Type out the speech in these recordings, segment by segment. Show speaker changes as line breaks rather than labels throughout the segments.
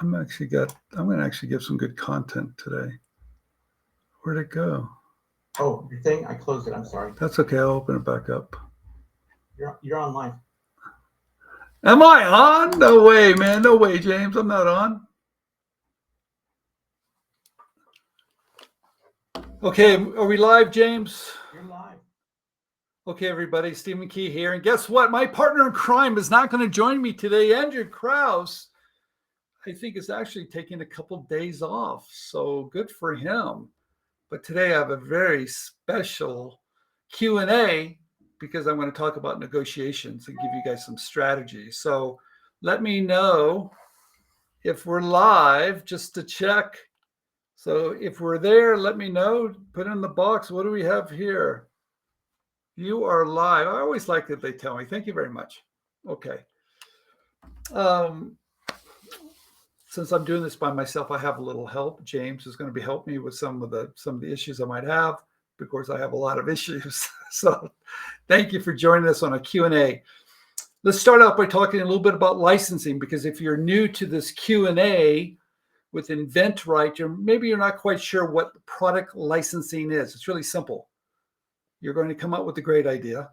I'm going to actually give some good content today. Where'd it go?
Oh, your thing? I closed it. I'm sorry.
That's okay. I'll open it back up.
You're online.
Am I on? No way, man. No way, James. I'm not on. Okay, are we live, James?
You're live.
Okay, everybody. Stephen Key here. And guess what? My partner in crime is not going to join me today. Andrew Krause, I think, is actually taking a couple days off. So good for him. But today I have a very special Q&A because I'm going to talk about negotiations and give you guys some strategy. So let me know if we're live just to check. So if we're there, let me know. Put in the box. What do we have here? You are live. I always like that they tell me. Thank you very much. Okay. Since I'm doing this by myself, I have a little help. James is going to be helping me with some of the issues I might have. Of course, I have a lot of issues. So thank you for joining us on a Q&A. Let's start out by talking a little bit about licensing, because if you're new to this Q&A with inventRight, maybe you're not quite sure what product licensing is. It's really simple. You're going to come up with a great idea,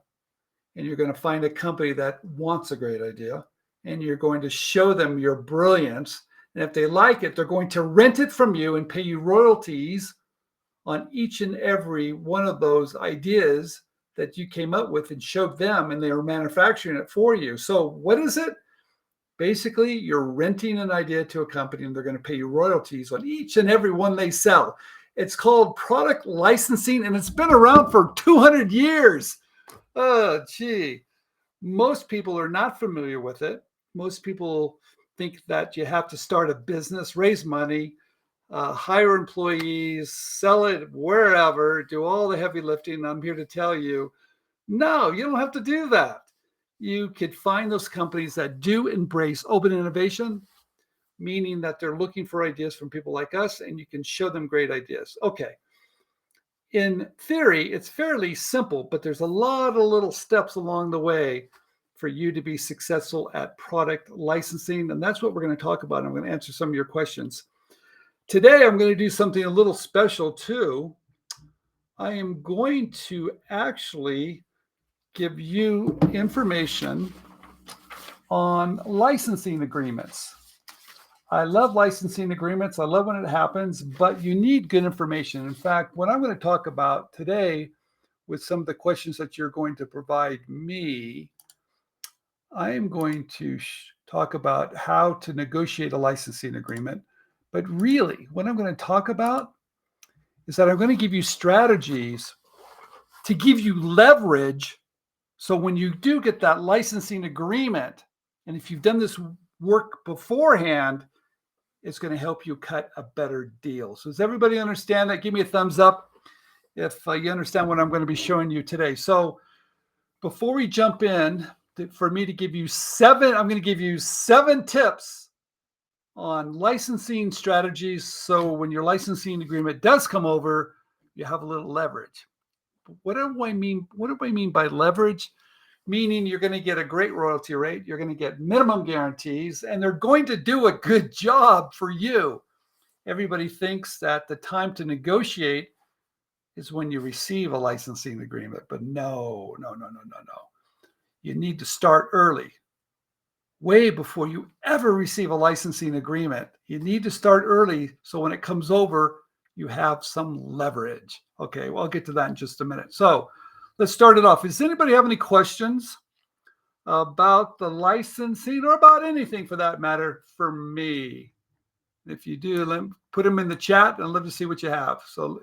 and you're going to find a company that wants a great idea, and you're going to show them your brilliance. And if they like it, they're going to rent it from you and pay you royalties on each and every one of those ideas that you came up with and showed them, and they were manufacturing it for you. So what is it? Basically, you're renting an idea to a company, and they're going to pay you royalties on each and every one they sell. It's called product licensing, and it's been around for 200 years. Oh, gee. Most people are not familiar with it. Most people think that you have to start a business, raise money, hire employees, sell it wherever, do all the heavy lifting. I'm here to tell you, no, you don't have to do that. You could find those companies that do embrace open innovation, meaning that they're looking for ideas from people like us, and you can show them great ideas. Okay. In theory, it's fairly simple, but there's a lot of little steps along the way for you to be successful at product licensing. And that's what we're going to talk about. I'm going to answer some of your questions. Today, I'm going to do something a little special too. I am going to actually give you information on licensing agreements. I love licensing agreements. I love when it happens, but you need good information. In fact, what I'm going to talk about today with some of the questions that you're going to provide me, I am going to talk about how to negotiate a licensing agreement. But really, what I'm going to talk about is that I'm going to give you strategies to give you leverage. So when you do get that licensing agreement, and if you've done this work beforehand, it's going to help you cut a better deal. So does everybody understand that? Give me a thumbs up if you understand what I'm going to be showing you today. So before we jump in, for me to give you I'm going to give you 7 tips on licensing strategies. So when your licensing agreement does come over, you have a little leverage. What do I mean? What do I mean by leverage? Meaning you're going to get a great royalty rate, you're going to get minimum guarantees, and they're going to do a good job for you. Everybody thinks that the time to negotiate is when you receive a licensing agreement, but no. You need to start early, way before you ever receive a licensing agreement. You need to start early so when it comes over, you have some leverage. Okay, well, I'll get to that in just a minute. So let's start it off. Does anybody have any questions about the licensing or about anything for that matter for me? If you do, put them in the chat, and I'd love to see what you have. So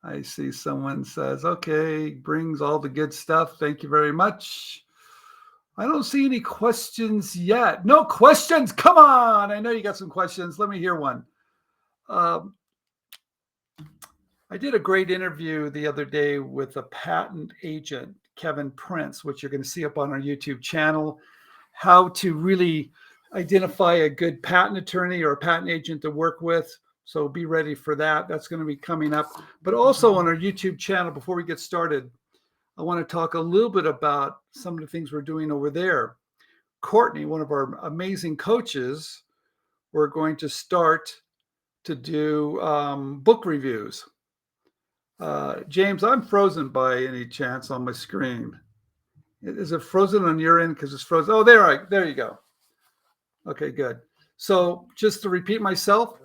I see someone says, okay, brings all the good stuff. Thank you very much. I don't see any questions yet. No questions. Come on. I know you got some questions. Let me hear one. I did a great interview the other day with a patent agent, Kevin Prince, which you're going to see up on our YouTube channel, how to really identify a good patent attorney or a patent agent to work with. So be ready for that. That's going to be coming up. But also on our YouTube channel, before we get started, I want to talk a little bit about some of the things we're doing over there. Courtney, one of our amazing coaches, we're going to start to do book reviews. James, I'm frozen by any chance on my screen. Is it frozen on your end? Because it's frozen. Oh, there you go. Okay, good. So just to repeat myself,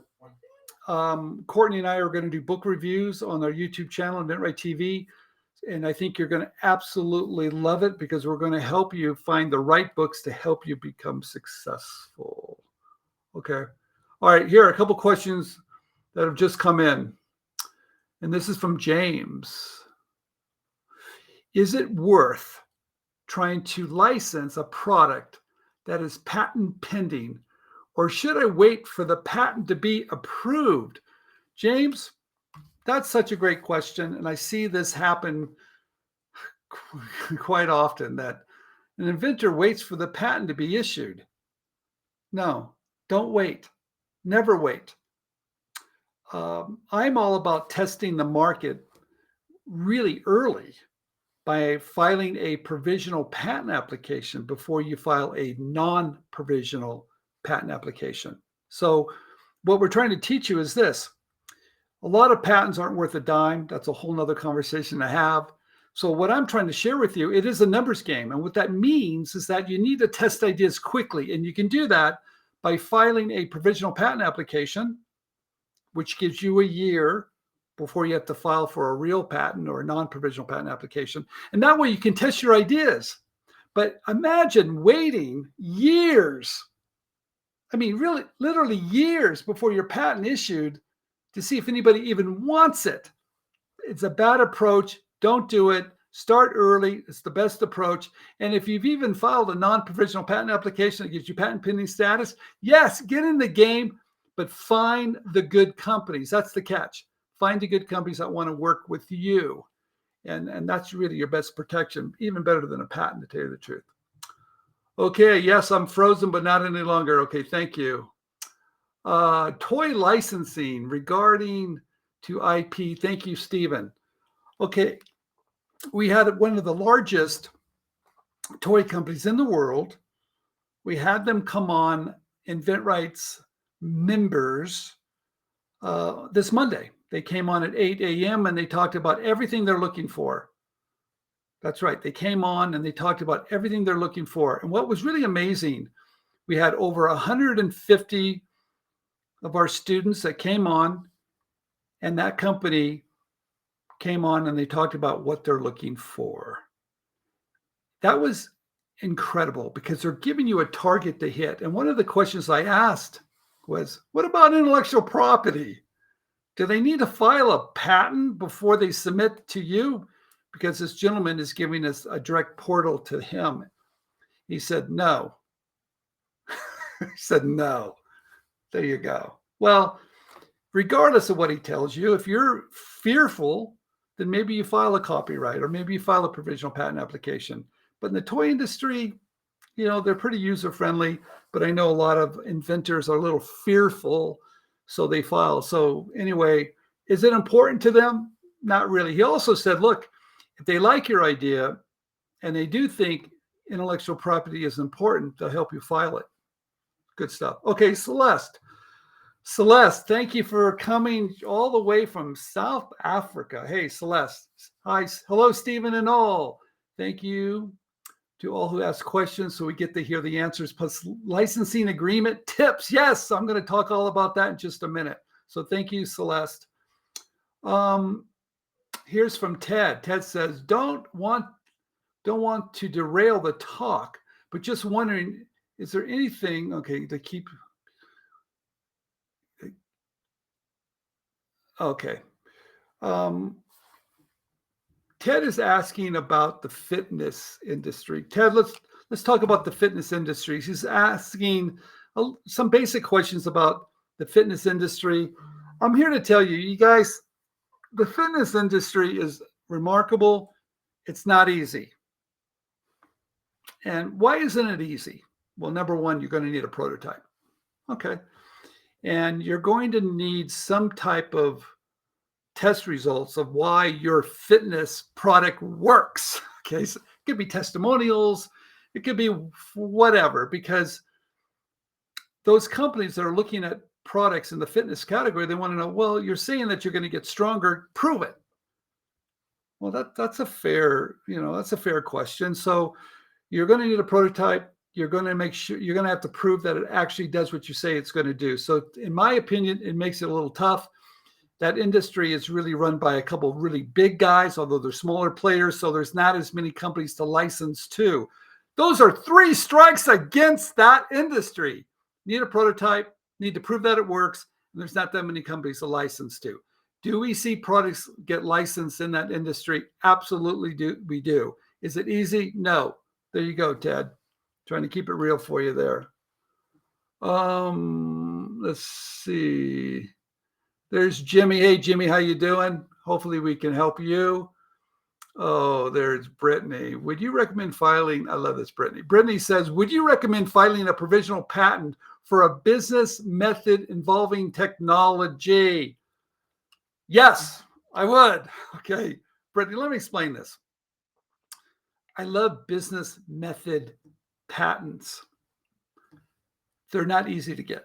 Courtney and I are going to do book reviews on our YouTube channel, inventRightTV. And I think you're going to absolutely love it because we're going to help you find the right books to help you become successful. Okay. All right. Here are a couple questions that have just come in. And this is from James. Is it worth trying to license a product that is patent pending, or should I wait for the patent to be approved? James, that's such a great question. And I see this happen quite often, that an inventor waits for the patent to be issued. No, don't wait. Never wait. I'm all about testing the market really early by filing a provisional patent application before you file a non-provisional patent application. So what we're trying to teach you is this. A lot of patents aren't worth a dime. That's a whole nother conversation to have. So what I'm trying to share with you, it is a numbers game. And what that means is that you need to test ideas quickly. And you can do that by filing a provisional patent application, which gives you a year before you have to file for a real patent or a non-provisional patent application. And that way you can test your ideas. But imagine waiting years. I mean, really, literally years before your patent issued to see if anybody even wants it. It's a bad approach. Don't do it. Start early. It's the best approach. And if you've even filed a non-provisional patent application that gives you patent pending status, yes, get in the game, but find the good companies. That's the catch. Find the good companies that want to work with you. And that's really your best protection, even better than a patent, to tell you the truth. Okay, yes, I'm frozen, but not any longer. Okay, thank you. Toy licensing regarding to IP. Thank you, Stephen. Okay, we had one of the largest toy companies in the world. We had them come on InventRight's members this Monday. They came on at 8 a.m. and they talked about everything they're looking for. That's right. They came on and they talked about everything they're looking for. And what was really amazing, we had over 150 of our students that came on, and that company came on and they talked about what they're looking for. That was incredible because they're giving you a target to hit. And one of the questions I asked was, what about intellectual property? Do they need to file a patent before they submit to you? Because this gentleman is giving us a direct portal to him. He said, no. He said, no. There you go. Well, regardless of what he tells you, if you're fearful, then maybe you file a copyright or maybe you file a provisional patent application. But in the toy industry, you know, they're pretty user-friendly, but I know a lot of inventors are a little fearful, so they file. So anyway, is it important to them? Not really. He also said, look, if they like your idea and they do think intellectual property is important, they'll help you file it. Good stuff. Okay, Celeste. Celeste, thank you for coming all the way from South Africa. Hey, Celeste. Hi. Hello, Stephen and all. Thank you to all who ask questions so we get to hear the answers, plus licensing agreement tips. Yes, I'm going to talk all about that in just a minute. So thank you, Celeste. Here's from Ted. Ted says, don't want to derail the talk, but just wondering, is there anything, okay, to keep, okay. Ted is asking about the fitness industry. Ted, let's talk about the fitness industry. He's asking some basic questions about the fitness industry. I'm here to tell you, you guys, the fitness industry is remarkable. It's not easy. And why isn't it easy? Well, number one, you're going to need a prototype. Okay. And you're going to need some type of test results of why your fitness product works. Okay. So it could be testimonials. It could be whatever, because those companies that are looking at products in the fitness category, they want to know, well, you're saying that you're going to get stronger, prove it. Well, that's a fair, that's a fair question. So you're going to need a prototype. You're going to make sure you're going to have to prove that it actually does what you say it's going to do. So in my opinion, it makes it a little tough. That industry is really run by a couple of really big guys, although they're smaller players. So there's not as many companies to license to. Those are 3 strikes against that industry. Need a prototype, need to prove that it works, and there's not that many companies to license to. Do we see products get licensed in that industry? Absolutely we do. Is it easy? No. There you go, Ted. Trying to keep it real for you there. Let's see. There's Jimmy. Hey, Jimmy, how you doing? Hopefully we can help you. Oh, there's Brittany. Would you recommend filing? I love this, Brittany. Brittany says, would you recommend filing a provisional patent for a business method involving technology? Yes, I would. Okay, Brittany, let me explain this. I love business method patents. They're not easy to get.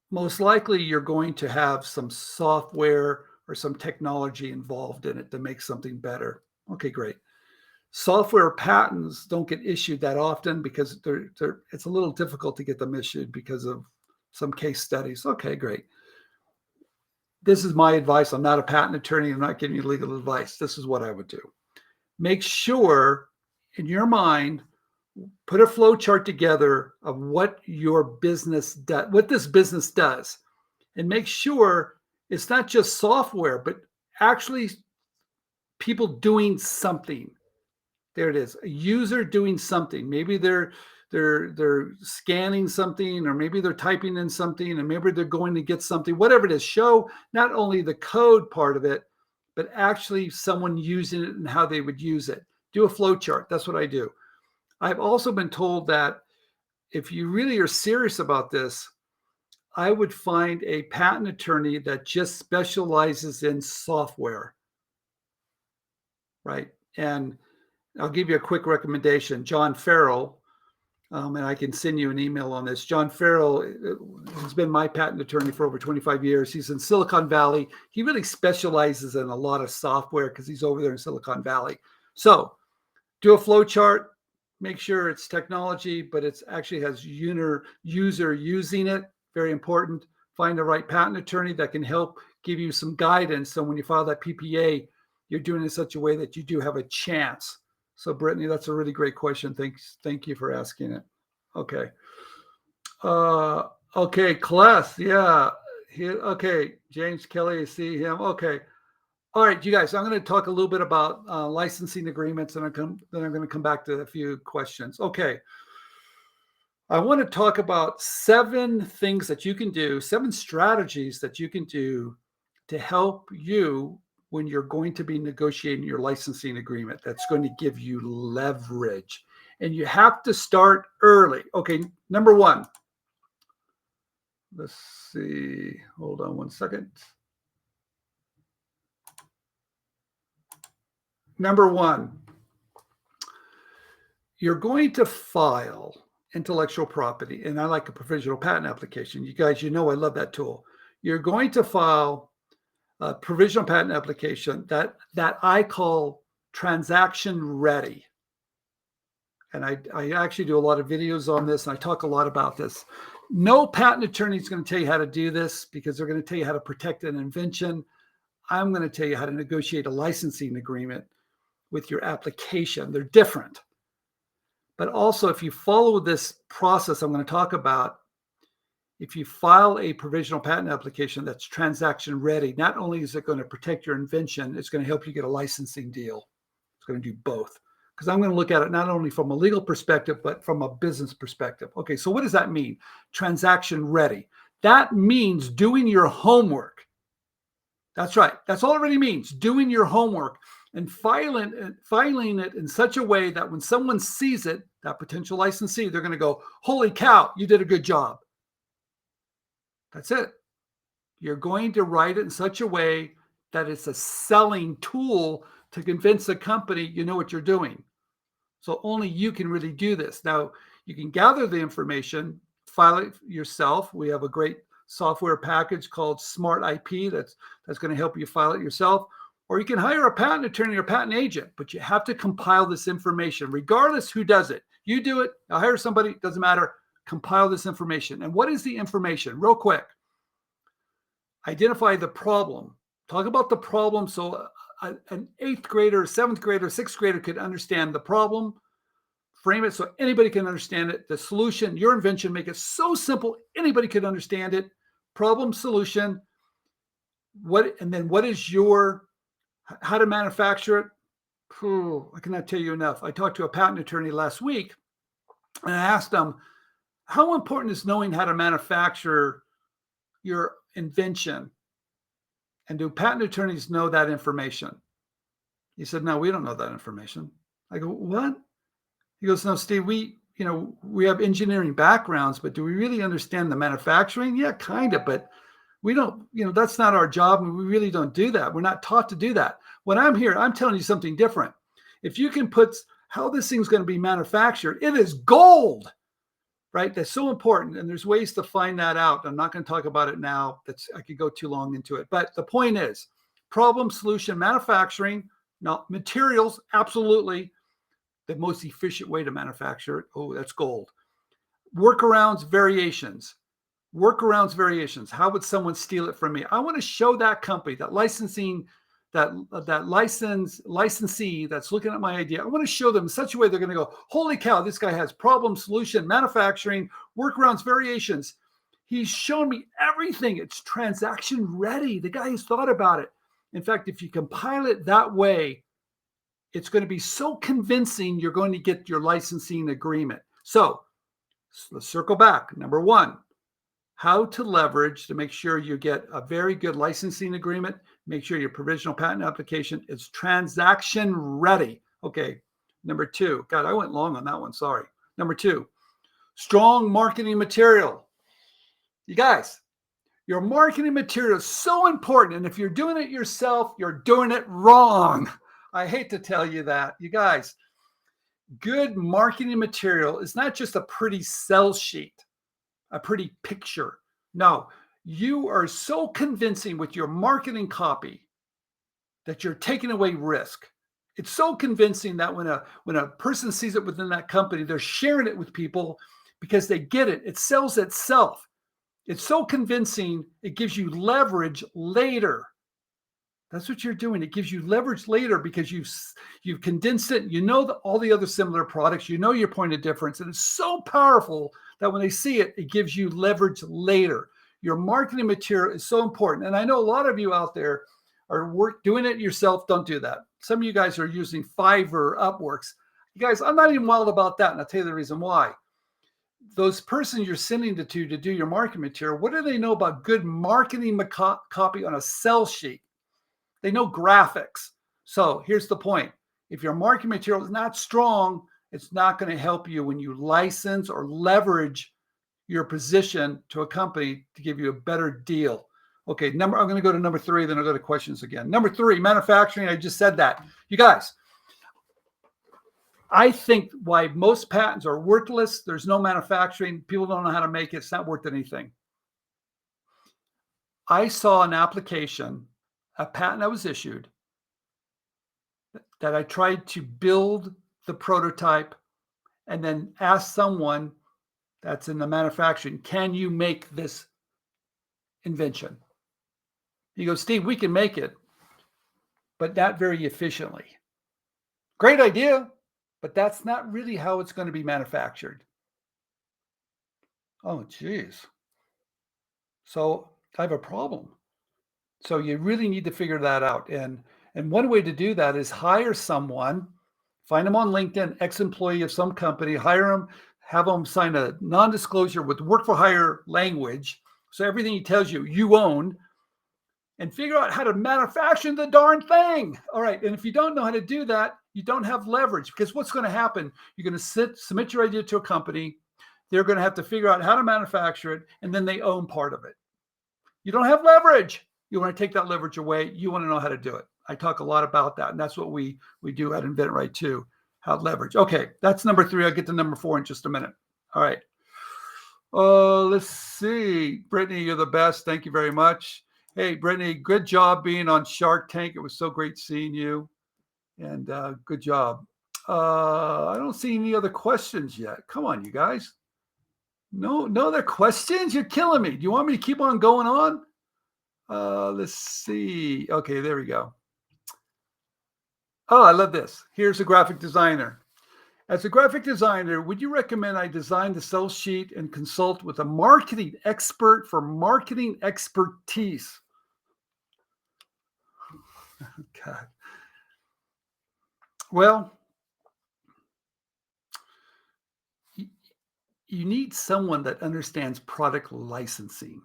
Most likely you're going to have some software or some technology involved in it to make something better. Okay, great. Software patents don't get issued that often because it's a little difficult to get them issued because of some case studies. Okay, great. This is my advice. I'm not a patent attorney. I'm not giving you legal advice. This is what I would do. Make sure in your mind, put a flow chart together of what your business does, what this business does, and make sure it's not just software, but actually people doing something. There it is, a user doing something. Maybe they're scanning something, or maybe they're typing in something, and maybe they're going to get something, whatever it is. Show not only the code part of it, but actually someone using it and how they would use it. Do a flow chart. That's what I do. I've also been told that if you really are serious about this, I would find a patent attorney that just specializes in software, right? And I'll give you a quick recommendation. John Farrell, and I can send you an email on this. John Farrell has been my patent attorney for over 25 years. He's in Silicon Valley. He really specializes in a lot of software because he's over there in Silicon Valley. So do a flow chart. Make sure it's technology, but it actually has user using it. Very important. Find the right patent attorney that can help give you some guidance. So when you file that PPA, you're doing it in such a way that you do have a chance. So Brittany, that's a really great question. Thank you for asking it. Okay. Okay, Kless, yeah. Okay, James Kelly, I see him. Okay. All right, you guys, I'm going to talk a little bit about licensing agreements, and then I'm going to come back to a few questions. Okay. I want to talk about 7 things that you can do, 7 strategies that you can do to help you when you're going to be negotiating your licensing agreement that's going to give you leverage. And you have to start early. Okay, number 1. Let's see. Hold on one second. Number 1, you're going to file intellectual property, and I like a provisional patent application. You guys, I love that tool. You're going to file a provisional patent application that I call transaction ready. And I actually do a lot of videos on this, and I talk a lot about this. No patent attorney is going to tell you how to do this because they're going to tell you how to protect an invention. I'm going to tell you how to negotiate a licensing agreement with your application. They're different. But also, if you follow this process I'm going to talk about, if you file a provisional patent application that's transaction ready, not only is it going to protect your invention, it's going to help you get a licensing deal. It's going to do both. Because I'm going to look at it not only from a legal perspective, but from a business perspective. Okay, so what does that mean? Transaction ready. That means doing your homework. That's right. That's all it really means, doing your homework and filing it in such a way that when someone sees it, that potential licensee, they're going to go, holy cow, you did a good job. That's it. You're going to write it in such a way that it's a selling tool to convince the company you know what you're doing. So only you can really do this. Now, you can gather the information, file it yourself. We have a great software package called Smart IP that's going to help you file it yourself. Or you can hire a patent attorney or patent agent, but you have to compile this information, regardless who does it. You do it, I'll hire somebody, doesn't matter. Compile this information. And what is the information? Real quick. Identify the problem. Talk about the problem so an 8th grader, 7th grader, 6th grader could understand the problem. Frame it so anybody can understand it. The solution, your invention, make it so simple anybody could understand it. Problem, solution. And then what is how to manufacture it? I cannot tell you enough. I talked to a patent attorney last week and I asked him, how important is knowing how to manufacture your invention? And do patent attorneys know that information? He said, no, we don't know that information. I go, what? He goes, no, Steve, we have engineering backgrounds, but do we really understand the manufacturing? Yeah, kind of, but we don't, that's not our job. And we really don't do that. We're not taught to do that. When I'm here, I'm telling you something different. If you can put how this thing's going to be manufactured, it is gold, right? That's so important. And there's ways to find that out. I'm not going to talk about it now. I could go too long into it. But the point is problem, solution, manufacturing, now materials, absolutely the most efficient way to manufacture it. Oh, that's gold. Workarounds, variations. Workarounds, variations. How would someone steal it from me? I want to show that company, that licensee that's looking at my idea. I want to show them in such a way they're going to go, holy cow, this guy has problem, solution, manufacturing, workarounds, variations. He's shown me everything. It's transaction ready. The guy has thought about it. In fact, if you compile it that way, it's going to be so convincing you're going to get your licensing agreement. So let's circle back. Number one, how to leverage to make sure you get a very good licensing agreement. Make sure your provisional patent application is transaction ready. Okay. Number two, God, I went long on that one. Sorry. Number two, strong marketing material. You guys, your marketing material is so important. And if you're doing it yourself, you're doing it wrong. I hate to tell you that. You guys, good marketing material is not just a pretty sell sheet, a pretty picture. No, you are so convincing with your marketing copy that you're taking away risk. It's so convincing that when a person sees it within that company, they're sharing it with people because they get it. It sells itself. It's so convincing, it gives you leverage later. That's what you're doing. It gives you leverage later because you've condensed it. You know all the other similar products. You know your point of difference. And it's so powerful that when they see it, it gives you leverage later. Your marketing material is so important. And I know a lot of you out there are doing it yourself. Don't do that. Some of you guys are using Fiverr, Upworks. You guys, I'm not even wild about that. And I'll tell you the reason why. Those persons you're sending it to do your marketing material, what do they know about good marketing copy on a sell sheet? They know graphics. So here's the point. If your marketing material is not strong, it's not going to help you when you license or leverage your position to a company to give you a better deal. Okay, I'm going to go to number 3, then I'll go to questions again. Number 3, manufacturing. I just said that. You guys, I think why most patents are worthless, there's no manufacturing, people don't know how to make it, it's not worth anything. I saw an application, a patent that was issued, that I tried to build the prototype and then ask someone that's in the manufacturing, can you make this invention? He goes, Steve, we can make it, but not very efficiently. Great idea, but that's not really how it's going to be manufactured. Oh, geez. So I have a problem. So you really need to figure that out. And one way to do that is hire someone, find them on LinkedIn, ex-employee of some company, hire them, have them sign a non-disclosure with work for hire language. So everything he tells you, you own, and figure out how to manufacture the darn thing. All right. And if you don't know how to do that, you don't have leverage, because what's going to happen? You're going to submit your idea to a company. They're going to have to figure out how to manufacture it, and then they own part of it. You don't have leverage. You want to take that leverage away. You want to know how to do it. I talk a lot about that. And that's what we do at InventRight too. How leverage. Okay, that's number 3. I'll get to number 4 in just a minute. All right. Let's see. Brittany, you're the best. Thank you very much. Hey, Brittany, good job being on Shark Tank. It was so great seeing you. And good job. I don't see any other questions yet. Come on, you guys. No other questions? You're killing me. Do you want me to keep on going on? Let's see. Okay, there we go. Oh, I love this. Here's a graphic designer. As a graphic designer, would you recommend I design the sales sheet and consult with a marketing expert for marketing expertise? God. Well, you need someone that understands product licensing.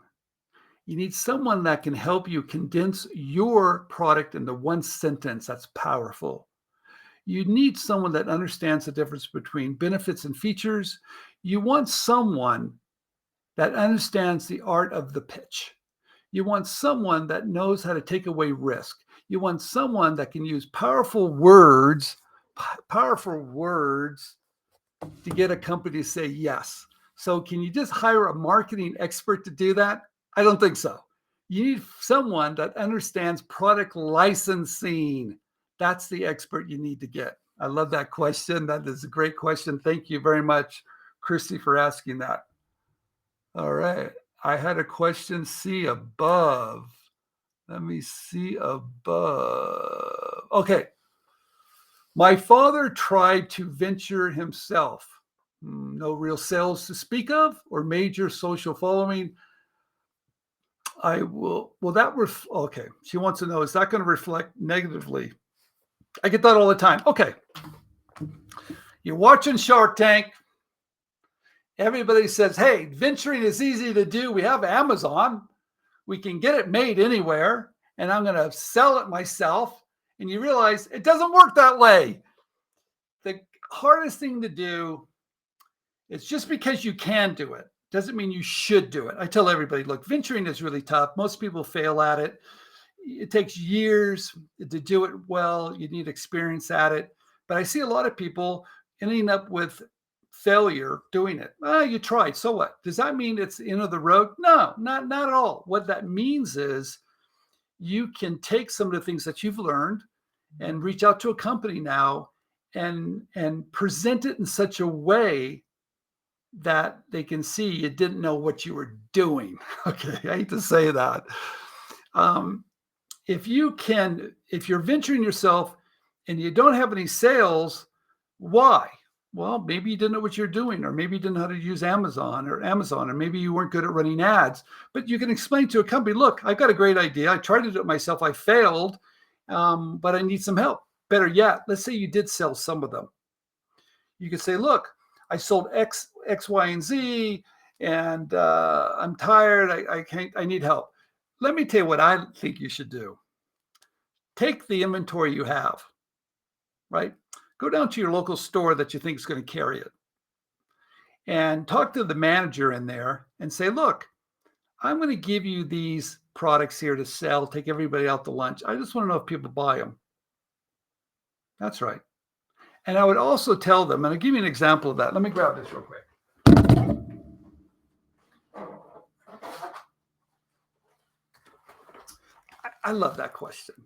You need someone that can help you condense your product into one sentence that's powerful. You need someone that understands the difference between benefits and features. You want someone that understands the art of the pitch. You want someone that knows how to take away risk. You want someone that can use powerful words to get a company to say yes. So can you just hire a marketing expert to do that? I don't think so. You need someone that understands product licensing. That's the expert you need to get. I love that question. That is a great question. Thank you very much, Christy, for asking that. All right. I had a question. See above. Let me see above. Okay. My father tried to venture himself. No real sales to speak of or major social following. Okay. She wants to know, is that going to reflect negatively? I get that all the time. Okay. You're watching Shark Tank. Everybody says, hey, venturing is easy to do. We have Amazon. We can get it made anywhere. And I'm going to sell it myself. And you realize it doesn't work that way. The hardest thing to do is just because you can do it doesn't mean you should do it. I tell everybody, look, venturing is really tough. Most people fail at it. It takes years to do it well. You need experience at it. But I see a lot of people ending up with failure doing it. You tried. So what? Does that mean it's the end of the road? No, not at all. What that means is you can take some of the things that you've learned and reach out to a company now and present it in such a way that they can see you didn't know what you were doing. Okay, I hate to say that. If you're venturing yourself and you don't have any sales, why? Well, maybe you didn't know what you're doing, or maybe you didn't know how to use Amazon, or maybe you weren't good at running ads. But you can explain to a company, look, I've got a great idea. I tried to do it myself. I failed, but I need some help. Better yet, let's say you did sell some of them. You could say, look, I sold X, Y, and Z, and I'm tired. I need help. Let me tell you what I think you should do. Take the inventory you have, right? Go down to your local store that you think is going to carry it and talk to the manager in there and say, look, I'm going to give you these products here to sell, take everybody out to lunch. I just want to know if people buy them. That's right. And I would also tell them, and I'll give you an example of that. Let me grab this real quick. I love that question.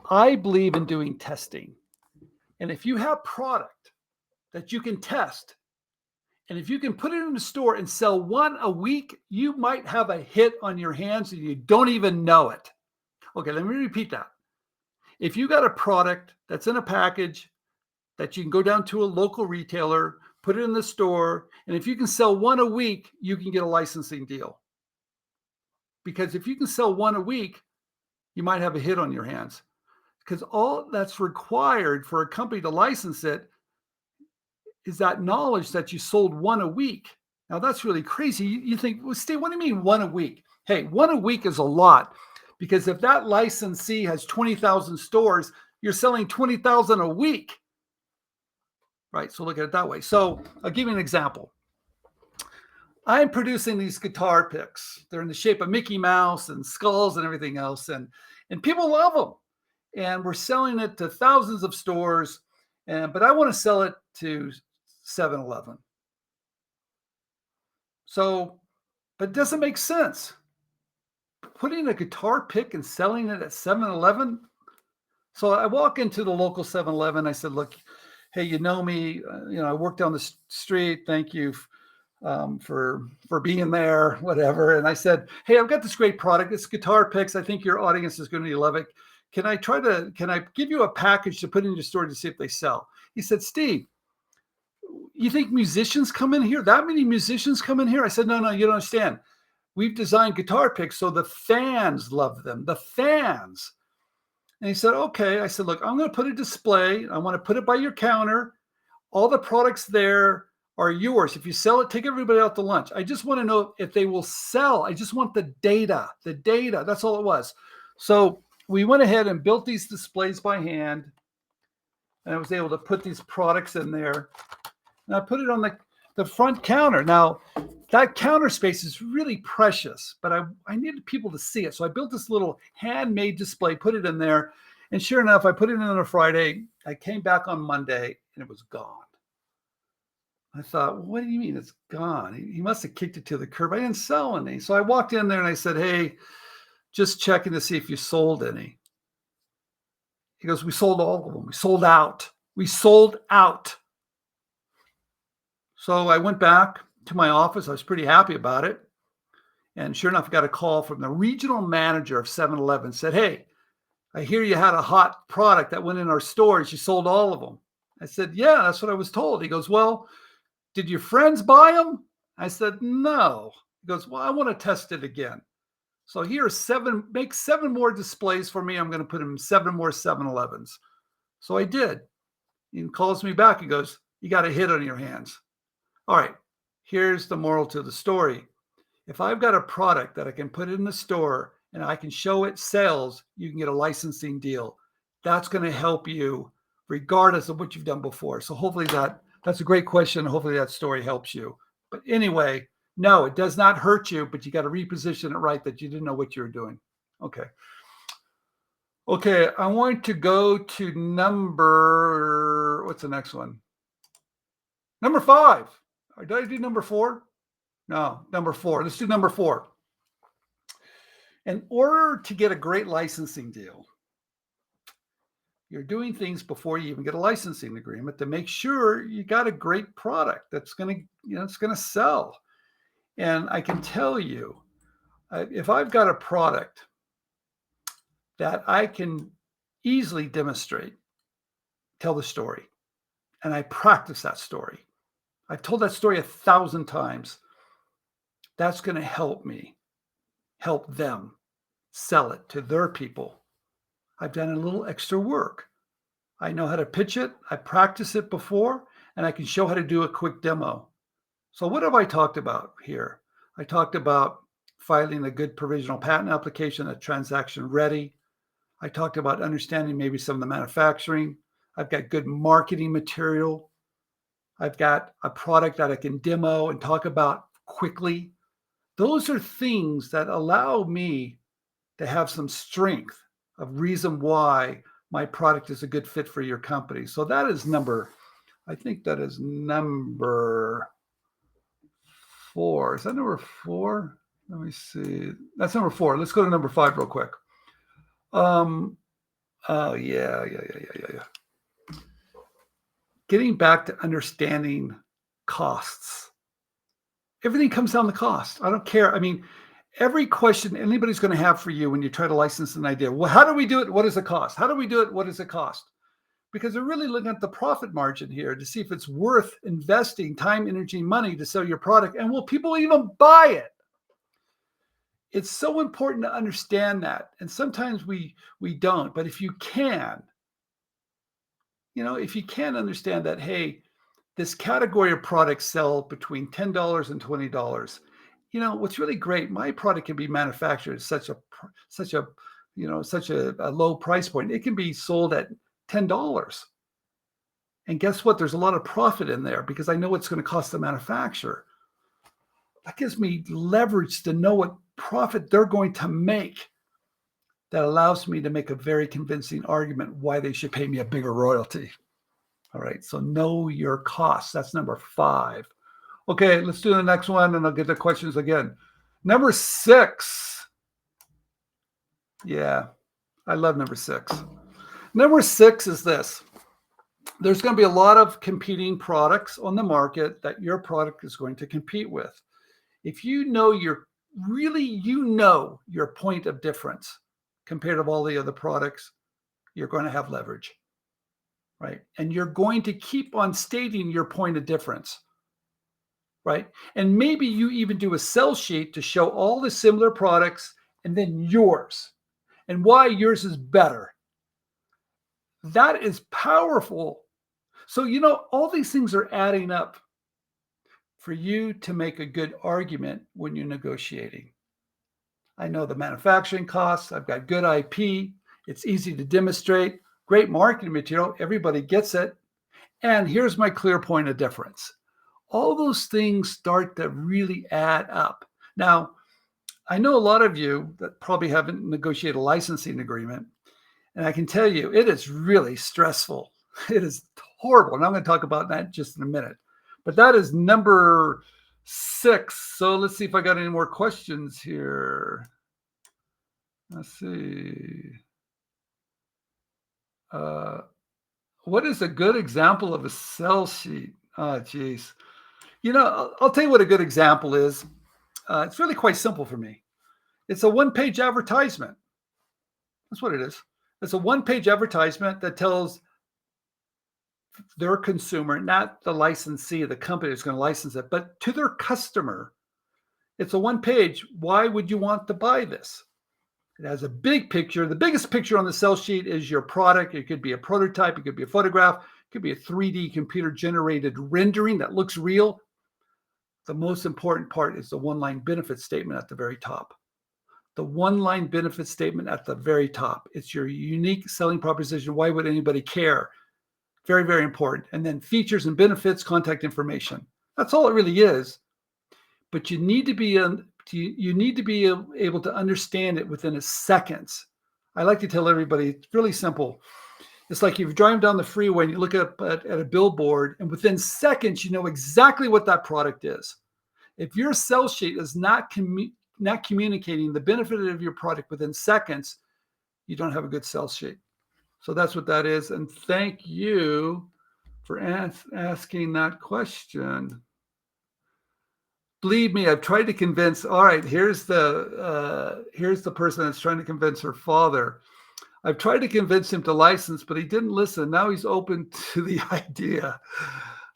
I believe in doing testing. And if you have product that you can test, and if you can put it in the store and sell one a week, you might have a hit on your hands and you don't even know it. Okay, let me repeat that. If you got a product that's in a package that you can go down to a local retailer, put it in the store, and if you can sell one a week, you can get a licensing deal. Because if you can sell one a week, you might have a hit on your hands. Because all that's required for a company to license it is that knowledge that you sold one a week. Now, that's really crazy. You think, well, Steve, what do you mean one a week? Hey, one a week is a lot. Because if that licensee has 20,000 stores, you're selling 20,000 a week. Right? So look at it that way. So I'll give you an example. I'm producing these guitar picks. They're in the shape of Mickey Mouse and skulls and everything else. And people love them. And we're selling it to thousands of stores. but I want to sell it to 7-Eleven. So, but it doesn't make sense. Putting a guitar pick and selling it at 7-Eleven. So I walk into the local 7-Eleven. I said, look, hey, you know me, I work down the street. Thank you for being there, whatever. And I said, hey, I've got this great product. It's guitar picks. I think your audience is going to love it. Can I give you a package to put in your store to see if they sell? He said, Steve, you think musicians come in here? That many musicians come in here? I said, no, you don't understand. We've designed guitar picks so the fans love them, the fans. And he said, okay. I said, look, I'm going to put a display. I want to put it by your counter. All the products there are yours. If you sell it, take everybody out to lunch. I just want to know if they will sell. I just want the data. That's all it was. So we went ahead and built these displays by hand. And I was able to put these products in there. And I put it on the front counter. Now, that counter space is really precious, but I needed people to see it. So I built this little handmade display, put it in there. And sure enough, I put it in on a Friday. I came back on Monday and it was gone. I thought, what do you mean it's gone? He must have kicked it to the curb. I didn't sell any. So I walked in there and I said, hey, just checking to see if you sold any. He goes, we sold all of them. We sold out. We sold out. So I went back to my office. I was pretty happy about it. And sure enough, I got a call from the regional manager of 7-Eleven. Said, hey, I hear you had a hot product that went in our stores. You sold all of them. I said, yeah, that's what I was told. He goes, well, did your friends buy them? I said, no. He goes, well, I want to test it again. So here's make 7 more displays for me. I'm going to put them in 7 more 7-Elevens. So I did. He calls me back. He goes, you got a hit on your hands. All right, here's the moral to the story. If I've got a product that I can put in the store and I can show it sales, you can get a licensing deal. That's going to help you regardless of what you've done before. So hopefully that's a great question. Hopefully that story helps you. But anyway, no, it does not hurt you, but you got to reposition it right that you didn't know what you were doing. Okay. Okay, I want to go to what's the next one? Number 5. Did I do number 4? No, number 4. Let's do number 4. In order to get a great licensing deal, you're doing things before you even get a licensing agreement to make sure you got a great product that's going to, it's going to sell. And I can tell you, if I've got a product that I can easily demonstrate, tell the story, and I practice that story. I've told that story 1,000 times. That's going to help me, help them sell it to their people. I've done a little extra work. I know how to pitch it. I practiced it before, and I can show how to do a quick demo. So what have I talked about here? I talked about filing a good provisional patent application, a transaction ready. I talked about understanding maybe some of the manufacturing. I've got good marketing material. I've got a product that I can demo and talk about quickly. Those are things that allow me to have some strength of reason why my product is a good fit for your company. So that is number 4. Is that number 4? Let me see. That's number 4. Let's go to number 5 real quick. Oh, yeah. Getting back to understanding costs. Everything comes down to cost. I don't care. I mean, every question anybody's going to have for you when you try to license an idea. Well, how do we do it? What is the cost? How do we do it? What is the cost? Because they're really looking at the profit margin here to see if it's worth investing time, energy, money to sell your product. And will people even buy it? It's so important to understand that. And sometimes we don't. But if you can, if you can understand that, hey, this category of products sell between $10 and $20. What's really great, my product can be manufactured at such a low price point. It can be sold at $10. And guess what? There's a lot of profit in there because I know it's going to cost the manufacturer. That gives me leverage to know what profit they're going to make. That allows me to make a very convincing argument why they should pay me a bigger royalty. All right, so know your costs. That's number 5. Okay, let's do the next one, and I'll get the questions again. Number 6. Yeah, I love number 6. Number 6 is this. There's going to be a lot of competing products on the market that your product is going to compete with. If you know your point of difference compared to all the other products, you're going to have leverage, right? And you're going to keep on stating your point of difference, right? And maybe you even do a sell sheet to show all the similar products and then yours and why yours is better. That is powerful. So, all these things are adding up for you to make a good argument when you're negotiating. I know the manufacturing costs. I've got good IP. It's easy to demonstrate. Great marketing material. Everybody gets it. And here's my clear point of difference. All those things start to really add up. Now, I know a lot of you that probably haven't negotiated a licensing agreement. And I can tell you, it is really stressful. It is horrible. And I'm going to talk about that just in a minute. But that is number 6. So let's see if I got any more questions here. Let's see. What is a good example of a sell sheet? Oh, geez. I'll tell you what a good example is. It's really quite simple for me. It's a one-page advertisement. That's what it is. It's a one-page advertisement that tells their consumer, not the licensee, the company that's going to license it, but to their customer. It's a one-page. Why would you want to buy this? It has a big picture. The biggest picture on the sell sheet is your product. It could be a prototype. It could be a photograph. It could be a 3D computer-generated rendering that looks real. The most important part is the one-line benefit statement at the very top. The one-line benefit statement at the very top. It's your unique selling proposition. Why would anybody care? Very, very important. And then features and benefits, contact information. That's all it really is. But you need to be able to understand it within a seconds. I like to tell everybody, it's really simple. It's like you're driving down the freeway and you look up at a billboard, and within seconds, you know exactly what that product is. If your sell sheet is not communicating the benefit of your product within seconds, you don't have a good sell sheet. So that's what that is. And thank you for asking that question. Believe me, I've tried to convince. All right, here's the person that's trying to convince her father. I've tried to convince him to license, but he didn't listen. Now he's open to the idea.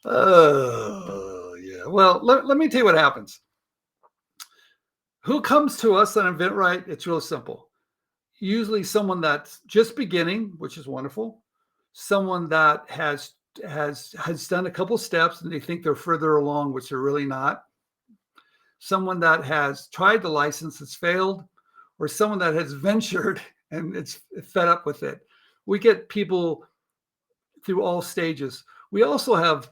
Oh, yeah. Well, let me tell you what happens. Who comes to us on InventRight? It's real simple. Usually someone that's just beginning, which is wonderful. Someone that has done a couple steps and they think they're further along, which they're really not. Someone that has tried the license, has failed, or someone that has ventured and it's fed up with it. We get people through all stages. We also have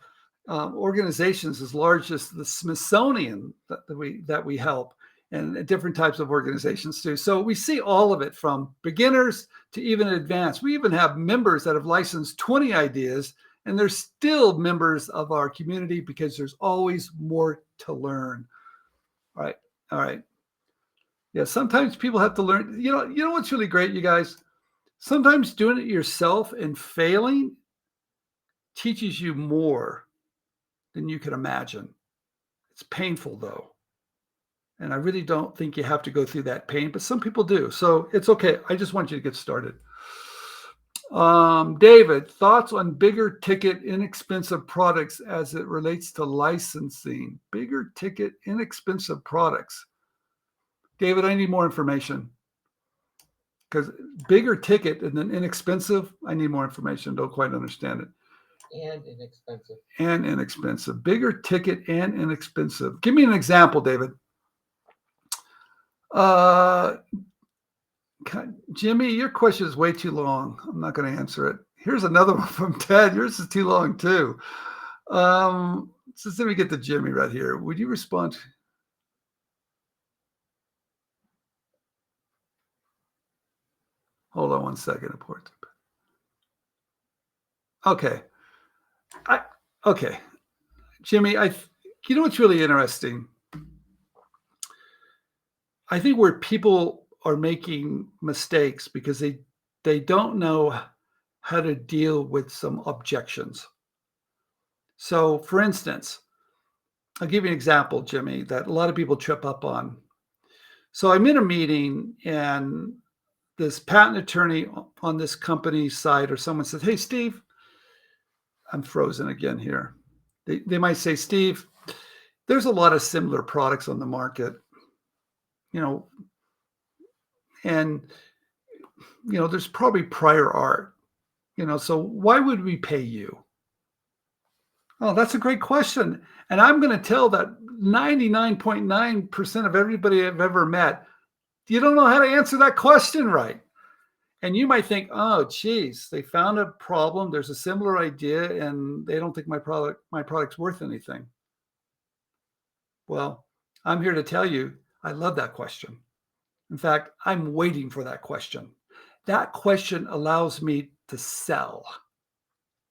organizations as large as the Smithsonian that we help, and different types of organizations too. So we see all of it from beginners to even advanced. We even have members that have licensed 20 ideas, and they're still members of our community because there's always more to learn. All right. Yeah, sometimes people have to learn. You know what's really great, you guys? Sometimes doing it yourself and failing teaches you more than you can imagine. It's painful though. And I really don't think you have to go through that pain, but some people do. So it's okay. I just want you to get started. David, thoughts on bigger ticket, inexpensive products as it relates to licensing? Bigger ticket, inexpensive products. David, I need more information. Because bigger ticket and then inexpensive, I need more information. Don't quite understand it.
And inexpensive.
And inexpensive. Bigger ticket and inexpensive. Give me an example, David. Jimmy, your question is way too long. I'm not going to answer it. Here's another one from Ted. Yours is too long too. So let me get to Jimmy right here. Would you respond? Hold on one second. Okay. Okay, Jimmy, you know what's really interesting? I think where people are making mistakes because they don't know how to deal with some objections. So, for instance, I'll give you an example, Jimmy, that a lot of people trip up on. So I'm in a meeting and this patent attorney on this company side or someone says, "Hey, Steve," I'm frozen again here. They might say, "Steve, there's a lot of similar products on the market, you know, and there's probably prior art, so why would we pay you?" Oh, that's a great question. And I'm going to tell that 99.9% of everybody I've ever met, you don't know how to answer that question right. And you might think, "Oh, geez, they found a problem. There's a similar idea, and they don't think my product's worth anything." Well, I'm here to tell you, I love that question. In fact, I'm waiting for that question. That question allows me to sell.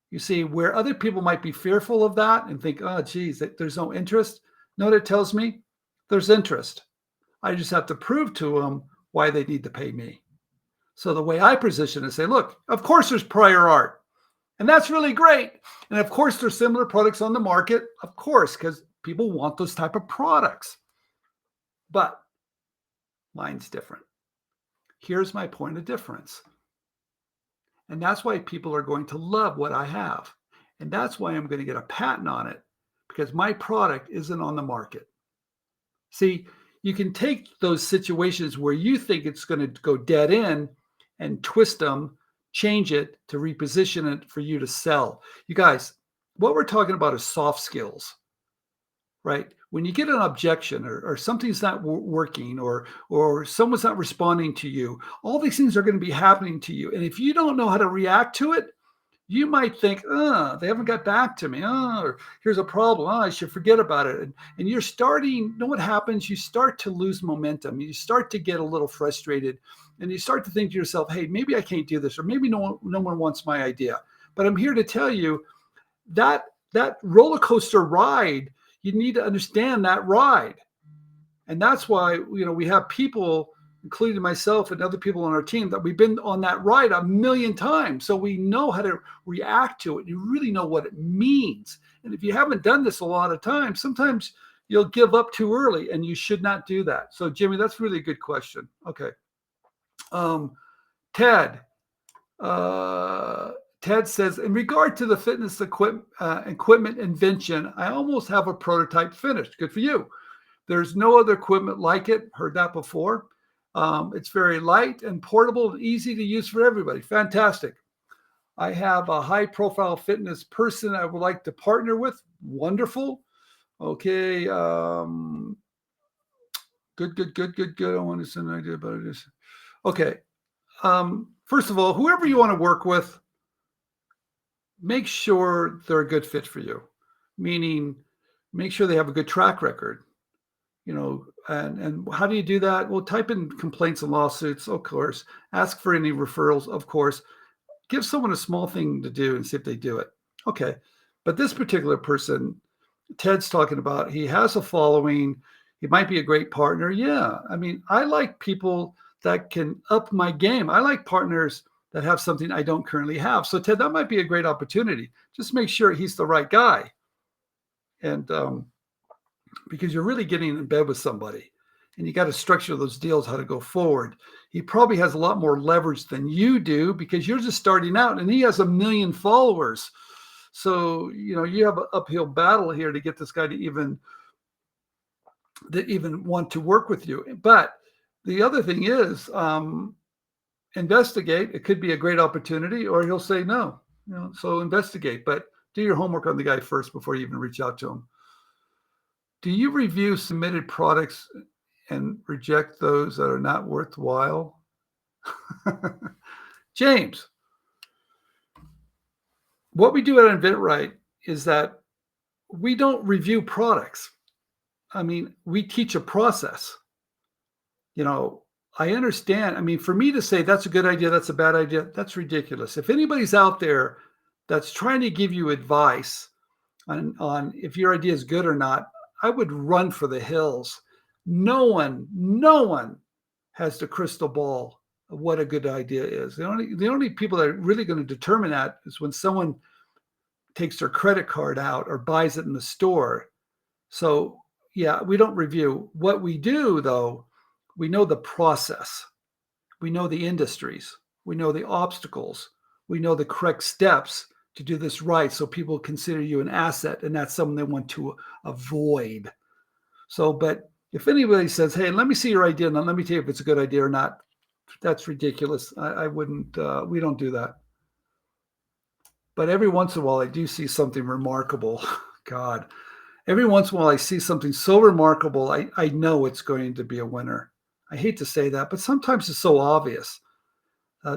You see, where other people might be fearful of that and think, "Oh, geez, there's no interest." No, it tells me there's interest. I just have to prove to them why they need to pay me. So the way I position it is say, "Look, of course there's prior art, and that's really great. And of course there's similar products on the market, of course, because people want those type of products. But mine's different. Here's my point of difference. And that's why people are going to love what I have. And that's why I'm going to get a patent on it, because my product isn't on the market." See, you can take those situations where you think it's going to go dead end and twist them, change it to reposition it for you to sell. You guys, what we're talking about is soft skills, right? When you get an objection or something's not working or someone's not responding to you, all these things are going to be happening to you. And if you don't know how to react to it, you might think, "Oh, they haven't got back to me. Oh, or here's a problem. Oh, I should forget about it." And you're starting, know what happens? You start to lose momentum. You start to get a little frustrated and you start to think to yourself, "Hey, maybe I can't do this, or maybe no one wants my idea." But I'm here to tell you that that roller coaster ride, you need to understand that ride. And that's why, we have people, including myself and other people on our team, that we've been on that ride a million times. So we know how to react to it. You really know what it means. And if you haven't done this a lot of times, sometimes you'll give up too early, and you should not do that. So Jimmy, that's really a good question. Okay. Ted. Ted says, "In regard to the fitness equipment invention, I almost have a prototype finished." Good for you. "There's no other equipment like it." Heard that before. "It's very light and portable and easy to use for everybody." Fantastic. "I have a high profile fitness person I would like to partner with." Wonderful. Okay. Good. I want to send an idea about it. Okay. First of all, whoever you want to work with, make sure they're a good fit for you. Meaning, make sure they have a good track record. And how do you do that? Well, type in complaints and lawsuits, of course. Ask for any referrals, of course. Give someone a small thing to do and see if they do it. Okay. But this particular person, Ted's talking about, he has a following. He might be a great partner. Yeah. I mean, I like people that can up my game. I like partners that have something I don't currently have. So Ted, that might be a great opportunity. Just make sure he's the right guy. And, because you're really getting in bed with somebody and you got to structure those deals, how to go forward. He probably has a lot more leverage than you do because you're just starting out, and he has 1 million followers. So, you have an uphill battle here to get this guy to even want to work with you. But the other thing is, investigate. It could be a great opportunity, or he'll say no. So investigate, but do your homework on the guy first before you even reach out to him. Do you review submitted products and reject those that are not worthwhile? James, what we do at InventRight is that we don't review products. I mean, we teach a process. I understand. I mean, for me to say that's a good idea, that's a bad idea, that's ridiculous. If anybody's out there that's trying to give you advice on if your idea is good or not, I would run for the hills. No one has the crystal ball of what a good idea is. The only people that are really going to determine that is when someone takes their credit card out or buys it in the store. So yeah, we don't review. What we do though, we know the process. We know the industries. We know the obstacles. We know the correct steps to do this right, so people consider you an asset, and that's something they want to avoid. So, but if anybody says, hey, let me see your idea, and let me tell you if it's a good idea or not, that's ridiculous. I wouldn't, we don't do that. But every once in a while, I do see something remarkable. God, every once in a while, I see something so remarkable, I know it's going to be a winner. I hate to say that, but sometimes it's so obvious.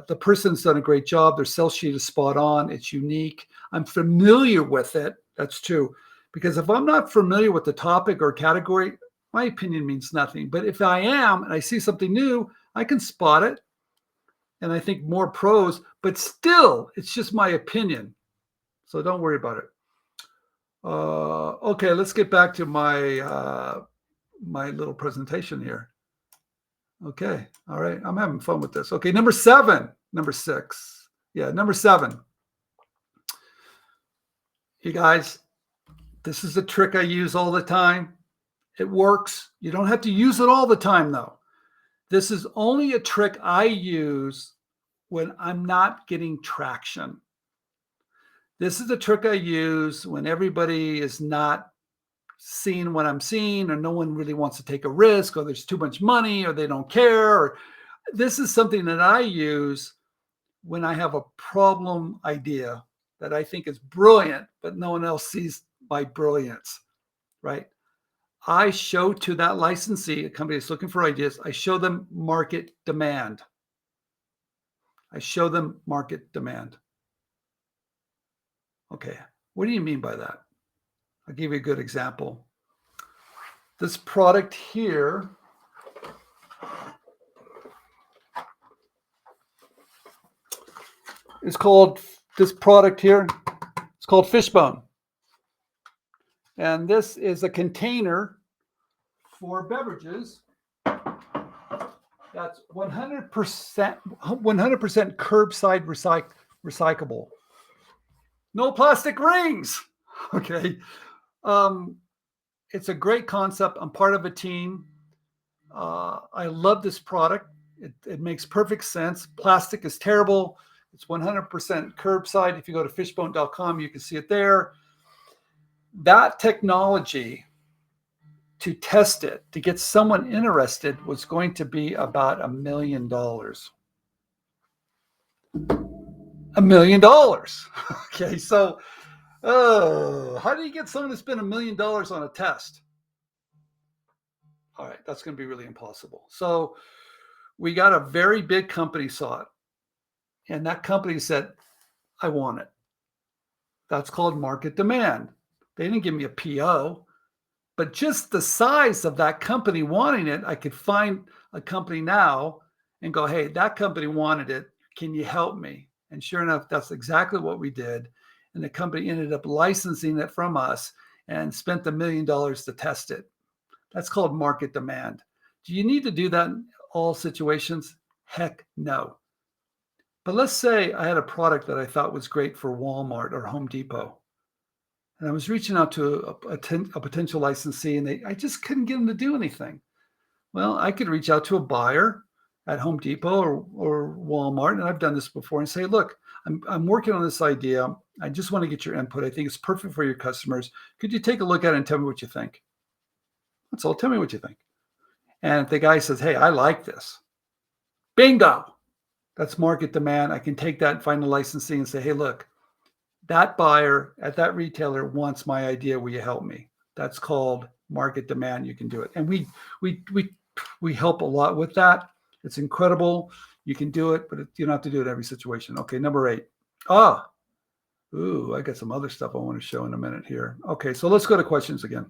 The person's done a great job. Their sell sheet is spot on. It's unique. I'm familiar with it. That's true. Because if I'm not familiar with the topic or category, my opinion means nothing. But if I am and I see something new, I can spot it. And I think more pros, but still, it's just my opinion. So don't worry about it. Okay, let's get back to my my little presentation here. Okay. All right. I'm having fun with this. Okay. Number 7. Number 6. Yeah. Number 7. You guys, this is a trick I use all the time. It works. You don't have to use it all the time, though. This is only a trick I use when I'm not getting traction. This is a trick I use when everybody is not seeing what I'm seeing, or no one really wants to take a risk, or there's too much money, or they don't care. Or this is something that I use when I have a problem idea that I think is brilliant, but no one else sees my brilliance, right? I show to that licensee, a company that's looking for ideas, I show them market demand. I show them market demand. Okay, what do you mean by that? I'll give you a good example. This product here is called, this product here, it's called Fishbone. And this is a container for beverages that's 100% curbside recyclable. No plastic rings. Okay. It's a great concept. I'm part of a team. I love this product. It makes perfect sense. Plastic is terrible. It's 100% curbside. If you go to fishbone.com, you can see it there. That technology, to test it, to get someone interested, was going to be about $1 million. $1 million. Okay, so how do you get someone to spend $1 million on a test? All right, that's going to be really impossible. So we got a very big company saw it, and that company said, I want it. That's called market demand. They didn't give me a PO, but just the size of that company wanting it, I could find a company now and go, hey, that company wanted it. Can you help me? And sure enough, that's exactly what we did. And the company ended up licensing it from us and spent $1 million to test it. That's called market demand. Do you need to do that in all situations? Heck no. But let's say I had a product that I thought was great for Walmart or Home Depot. And I was reaching out to a potential licensee, and I just couldn't get them to do anything. Well, I could reach out to a buyer at Home Depot or Walmart, and I've done this before, and say, look, I'm working on this idea. I just want to get your input. I think it's perfect for your customers. Could you take a look at it and tell me what you think? That's all. Tell me what you think. And if the guy says, hey, I like this, bingo. That's market demand. I can take that and find a licensee and say, hey, look, that buyer at that retailer wants my idea. Will you help me? That's called market demand. You can do it. And we help a lot with that. It's incredible. You can do it, but you don't have to do it every situation. Okay, number 8. I got some other stuff I want to show in a minute here. Okay, so let's go to questions again.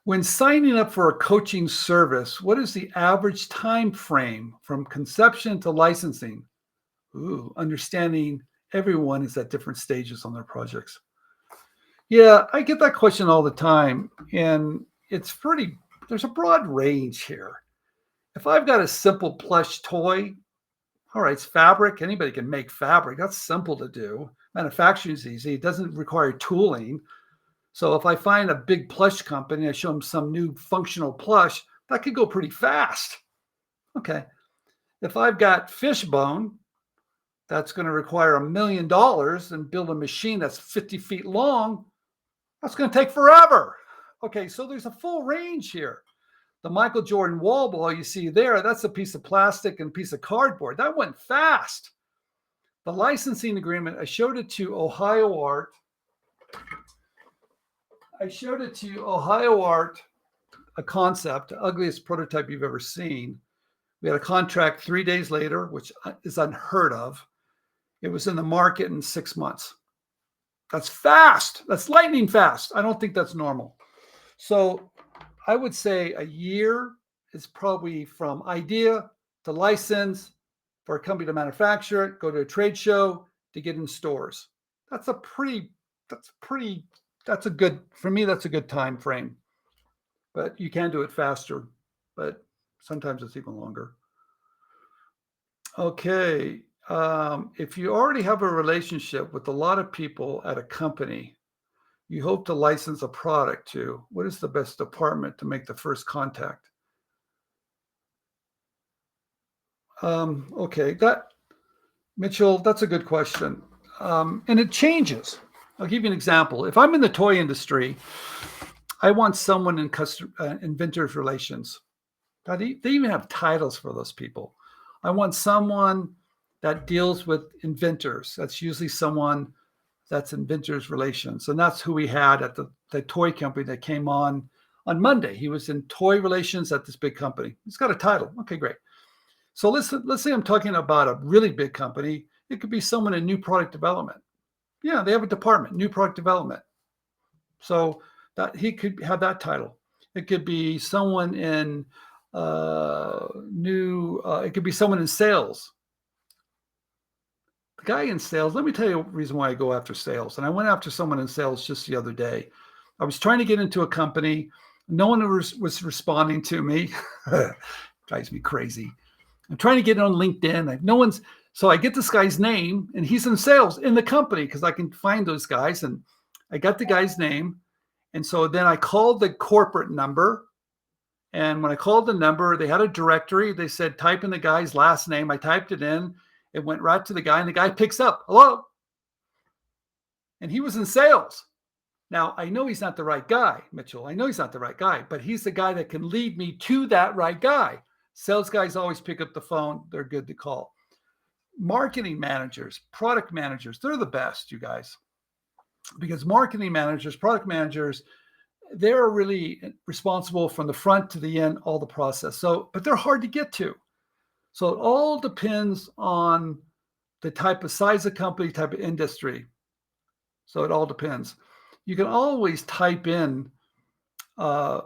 When signing up for a coaching service, what is the average time frame from conception to licensing? Ooh, understanding everyone is at different stages on their projects. Yeah, I get that question all the time. And there's a broad range here. If I've got a simple plush toy, all right, it's fabric. Anybody can make fabric. That's simple to do. Manufacturing is easy. It doesn't require tooling. So if I find a big plush company, I show them some new functional plush, that could go pretty fast. Okay. If I've got fish bone, that's going to require $1 million and build a machine that's 50 feet long, that's going to take forever. Okay, so there's a full range here. The Michael Jordan wall ball you see there, that's a piece of plastic and a piece of cardboard. That went fast. The licensing agreement, I showed it to Ohio Art. A concept, the ugliest prototype you've ever seen. We had a contract 3 days later, which is unheard of. It was in the market in 6 months. That's fast. That's lightning fast. I don't think that's normal. So I would say a year is probably from idea to license for a company to manufacture it, go to a trade show, to get in stores. That's a good time frame. But you can do it faster, but sometimes it's even longer. Okay. If you already have a relationship with a lot of people at a company, you hope to license a product to, what is the best department to make the first contact? Okay, Mitchell, that's a good question. And it changes. I'll give you an example. If I'm in the toy industry, I want someone in inventors relations. They even have titles for those people. I want someone that deals with inventors. That's usually someone that's inventors relations. And that's who we had at the toy company that came on Monday. He was in toy relations at this big company. He's got a title. Okay, great. So let's say I'm talking about a really big company. It could be someone in new product development. Yeah, they have a department, new product development. So that he could have that title. It could be someone in it could be someone in sales. The guy in sales, let me tell you the reason why I go after sales. And I went after someone in sales just the other day. I was trying to get into a company. No one was responding to me. Drives me crazy. I'm trying to get on LinkedIn. So I get this guy's name, and he's in sales in the company because I can find those guys. And I got the guy's name. And so then I called the corporate number. And when I called the number, they had a directory. They said, type in the guy's last name. I typed it in. It went right to the guy, and the guy picks up. Hello. And he was in sales. Now, I know he's not the right guy, Mitchell. I know he's not the right guy, but he's the guy that can lead me to that right guy. Sales guys always pick up the phone. They're good to call. Marketing managers, product managers, they're the best, you guys. Because marketing managers, product managers, they're really responsible from the front to the end, all the process. But they're hard to get to. So it all depends on the type of size of company, type of industry. So it all depends. You can always type in on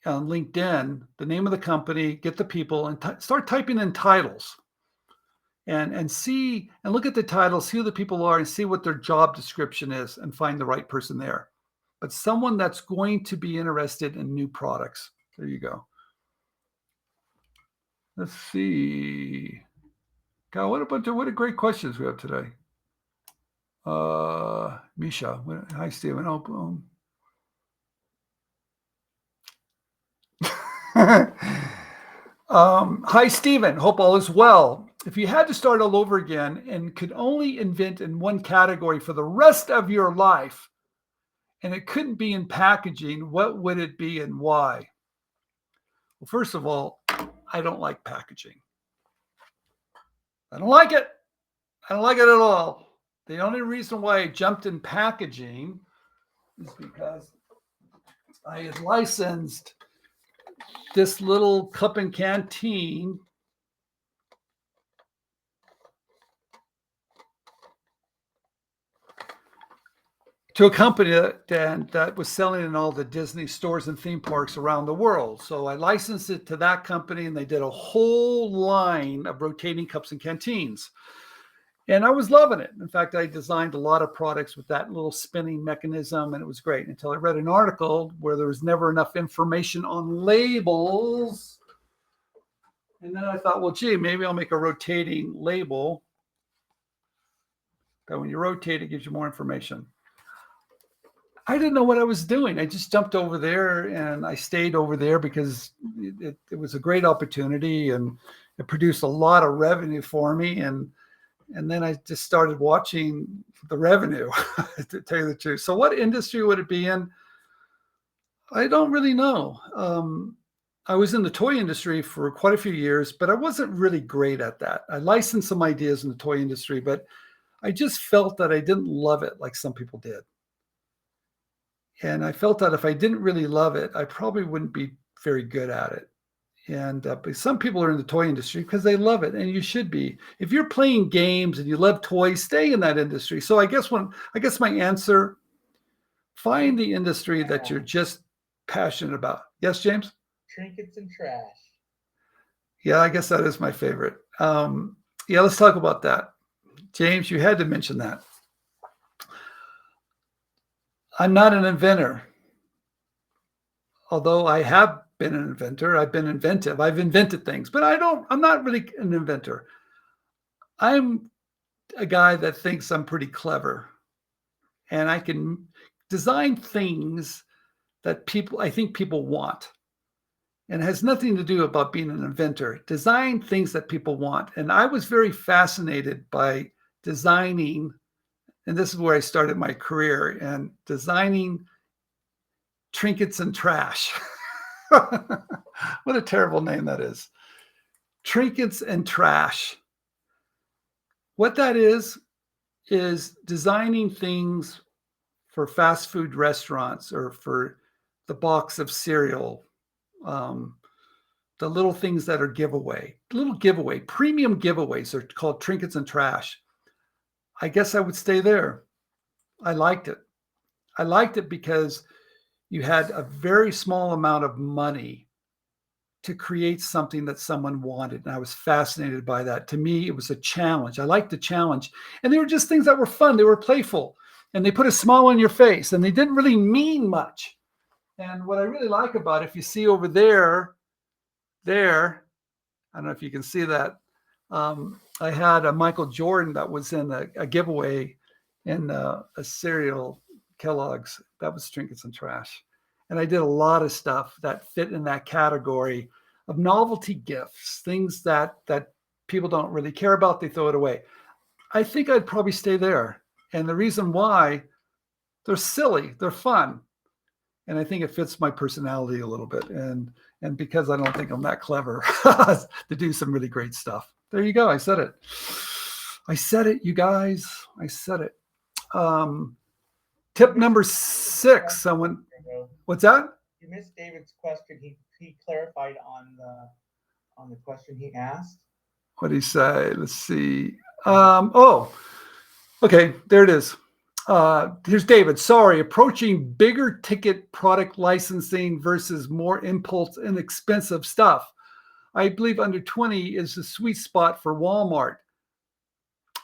LinkedIn the name of the company, get the people, and start typing in titles. And see and look at the titles, see who the people are, and see what their job description is, and find the right person there. But someone that's going to be interested in new products. There you go. Let's see. God, what a great questions we have today. Misha, hi, Stephen. Hi, Stephen. Hope all is well. If you had to start all over again and could only invent in one category for the rest of your life, and it couldn't be in packaging, what would it be and why? Well, first of all, I don't like packaging. I don't like it. I don't like it at all. The only reason why I jumped in packaging is because I had licensed this little cup and canteen. to a company that was selling in all the Disney stores and theme parks around the world. So I licensed it to that company, and they did a whole line of rotating cups and canteens. And I was loving it. In fact, I designed a lot of products with that little spinning mechanism, and it was great until I read an article where there was never enough information on labels. And then I thought, well, gee, maybe I'll make a rotating label that when you rotate, it gives you more information. I didn't know what I was doing. I just jumped over there, and I stayed over there because it was a great opportunity, and it produced a lot of revenue for me. And then I just started watching the revenue, to tell you the truth. So what industry would it be in? I don't really know. I was in the toy industry for quite a few years, but I wasn't really great at that. I licensed some ideas in the toy industry, but I just felt that I didn't love it like some people did. And I felt that if I didn't really love it, I probably wouldn't be very good at it. And but some people are in the toy industry because they love it, and you should be. If you're playing games and you love toys, stay in that industry. So I guess my answer: find the industry that you're just passionate about. Yes, James?
Trinkets and trash.
Yeah, I guess that is my favorite. Yeah, let's talk about that. James, you had to mention that. I'm not an inventor, although I have been an inventor. I've been inventive. I've invented things, but I'm not really an inventor. I'm a guy that thinks I'm pretty clever, and I can design things that I think people want. And it has nothing to do about being an inventor. Design things that people want. And I was very fascinated by designing, and this is where I started my career, and designing trinkets and trash. What a terrible name that is. Trinkets and trash. What that is designing things for fast food restaurants or for the box of cereal, the little things that are premium giveaways are called trinkets and trash. I guess I would stay there. I liked it. I liked it because you had a very small amount of money to create something that someone wanted. And I was fascinated by that. To me, it was a challenge. I liked the challenge. And they were just things that were fun. They were playful. And they put a smile on your face. And they didn't really mean much. And what I really like about it, if you see over there, I don't know if you can see that. I had a Michael Jordan that was in a giveaway in a cereal, Kellogg's. That was Trinkets and Trash. And I did a lot of stuff that fit in that category of novelty gifts, things that people don't really care about. They throw it away. I think I'd probably stay there. And the reason why, they're silly, they're fun. And I think it fits my personality a little bit. And because I don't think I'm that clever to do some really great stuff. There you go. I said it. I said it, you guys. I said it. Tip number 6. What's that?
You missed David's question. He clarified on the question he asked.
What did he say? Let's see. Okay. There it is. Here's David. Sorry, approaching bigger ticket product licensing versus more impulse inexpensive stuff. I believe under 20 is the sweet spot for Walmart.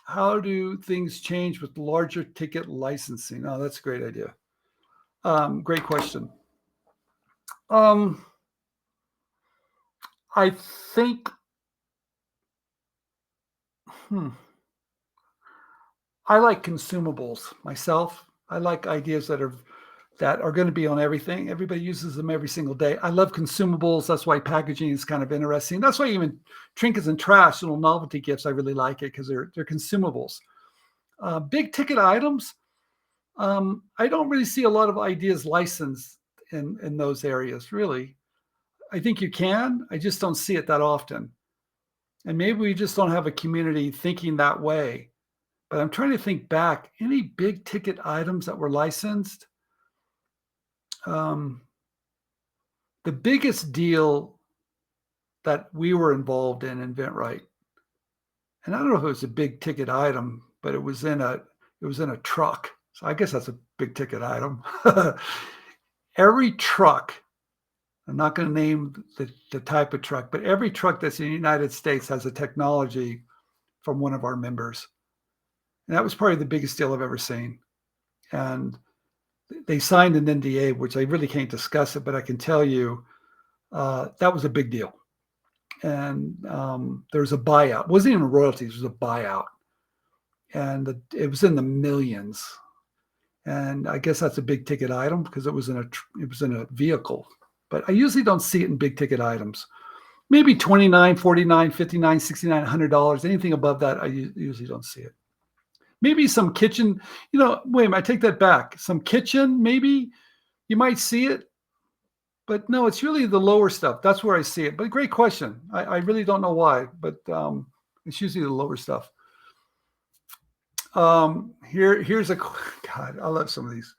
How do things change with larger ticket licensing? Oh, that's a great idea. Great question. I think, I like consumables myself. I like ideas that are going to be on everything. Everybody uses them every single day. I love consumables. That's why packaging is kind of interesting. That's why even trinkets and trash, little novelty gifts, I really like it because they're consumables. Big ticket items, I don't really see a lot of ideas licensed in those areas, really. I think you can. I just don't see it that often. And maybe we just don't have a community thinking that way. But I'm trying to think back. Any big ticket items that were licensed? The biggest deal that we were involved in InventRight, and I don't know if it was a big ticket item, but it was in a truck. So I guess that's a big ticket item. Every truck, I'm not going to name the type of truck, but every truck that's in the United States has a technology from one of our members. And that was probably the biggest deal I've ever seen. And they signed an NDA, which I really can't discuss it, but I can tell you that was a big deal. And there was a buyout. It wasn't even royalties, it was a buyout. And it was in the millions. And I guess that's a big ticket item because it was in a vehicle. But I usually don't see it in big ticket items. Maybe $29, $49, $59, $69, $100. Anything above that, I usually don't see it. Maybe some kitchen, wait a minute, I take that back. Some kitchen, maybe you might see it. But no, it's really the lower stuff. That's where I see it. But great question. I really don't know why, but it's usually the lower stuff. Here's God, I love some of these.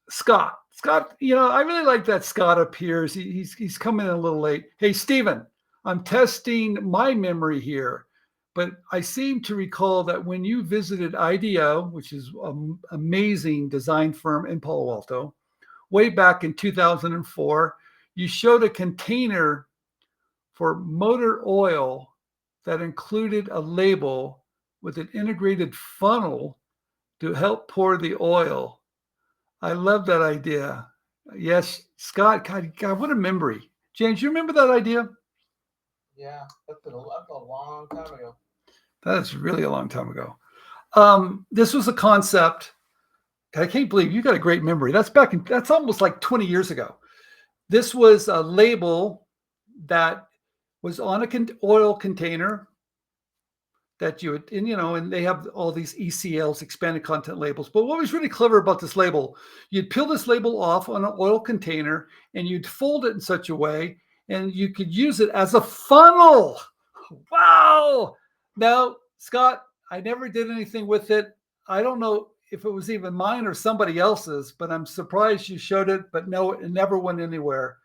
Scott, I really like that Scott appears. He's coming in a little late. Hey, Stephen, I'm testing my memory here, but I seem to recall that when you visited IDEO, which is an amazing design firm in Palo Alto, way back in 2004, you showed a container for motor oil that included a label with an integrated funnel to help pour the oil. I love that idea. Yes, Scott, God, what a memory. James, you remember that idea?
Yeah, that's a long time ago.
That's really a long time ago. This was a concept. I can't believe you got a great memory. That's almost like 20 years ago. This was a label that was on an oil container that you would, and they have all these ECLs, expanded content labels. But what was really clever about this label, you'd peel this label off on an oil container and you'd fold it in such a way, and you could use it as a funnel. Wow. Now, Scott, I never did anything with it. I don't know if it was even mine or somebody else's, but I'm surprised you showed it. But no, it never went anywhere.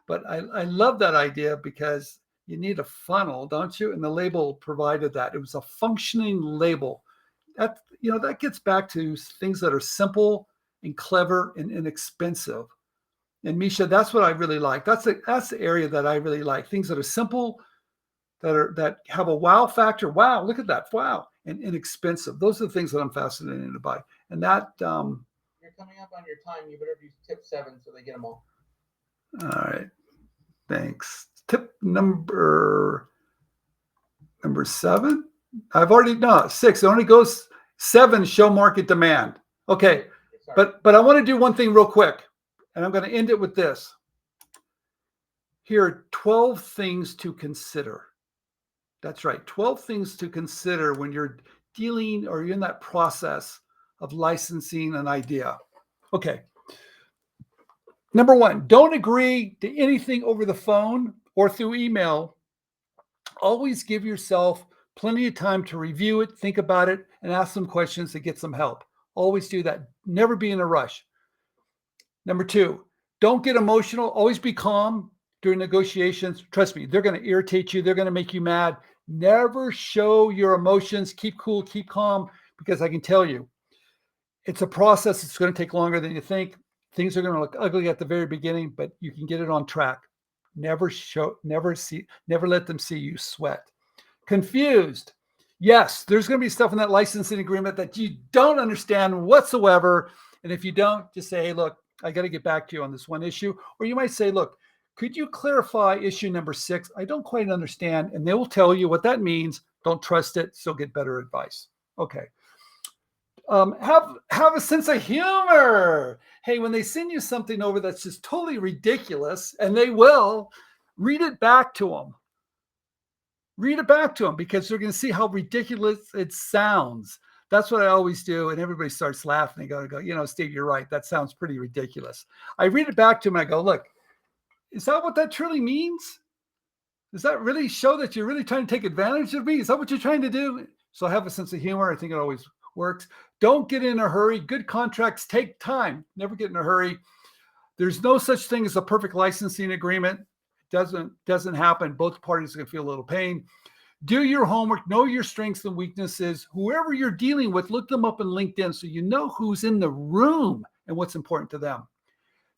But I love that idea because you need a funnel, don't you? And the label provided that. It was a functioning label. That gets back to things that are simple and clever and inexpensive. And Misha, that's what I really like. That's the area that I really like. Things that are simple, that have a wow factor. Wow, look at that. Wow. And inexpensive. Those are the things that I'm fascinated to buy. And that
you're coming up on your time. You better do tip 7 so they get them all.
All right. Thanks. Tip number 7. I've already 6. It only goes 7. Show market demand. Okay.
Sorry.
But I want to do one thing real quick, and I'm going to end it with this. Here are 12 things to consider. That's right. 12 things to consider when you're dealing or you're in that process of licensing an idea. Okay. Number 1, don't agree to anything over the phone or through email. Always give yourself plenty of time to review it, think about it, and ask some questions to get some help. Always do that. Never be in a rush. Number 2, don't get emotional. Always be calm during negotiations. Trust me, they're going to irritate you. They're going to make you mad. Never show your emotions. Keep cool, keep calm, because I can tell you, it's a process. It's going to take longer than you think. Things are going to look ugly at the very beginning, but you can get it on track. Never let them see you sweat. Confused. Yes, there's going to be stuff in that licensing agreement that you don't understand whatsoever. And if you don't, just say, hey, look, I got to get back to you on this one issue. Or you might say, look, could you clarify issue number 6? I don't quite understand. And they will tell you what that means. Don't trust it. So get better advice. Okay. Have a sense of humor. Hey, when they send you something over that's just totally ridiculous, and they will, read it back to them. Read it back to them because they're going to see how ridiculous it sounds. That's what I always do. And everybody starts laughing. They go, Steve, you're right. That sounds pretty ridiculous. I read it back to them. I go, look, is that what that truly means? Does that really show that you're really trying to take advantage of me? Is that what you're trying to do? So I have a sense of humor. I think it always works. Don't get in a hurry. Good contracts take time. Never get in a hurry. There's no such thing as a perfect licensing agreement. It doesn't happen. Both parties are going to feel a little pain. Do your homework, know your strengths and weaknesses. Whoever you're dealing with, look them up in LinkedIn so you know who's in the room and what's important to them.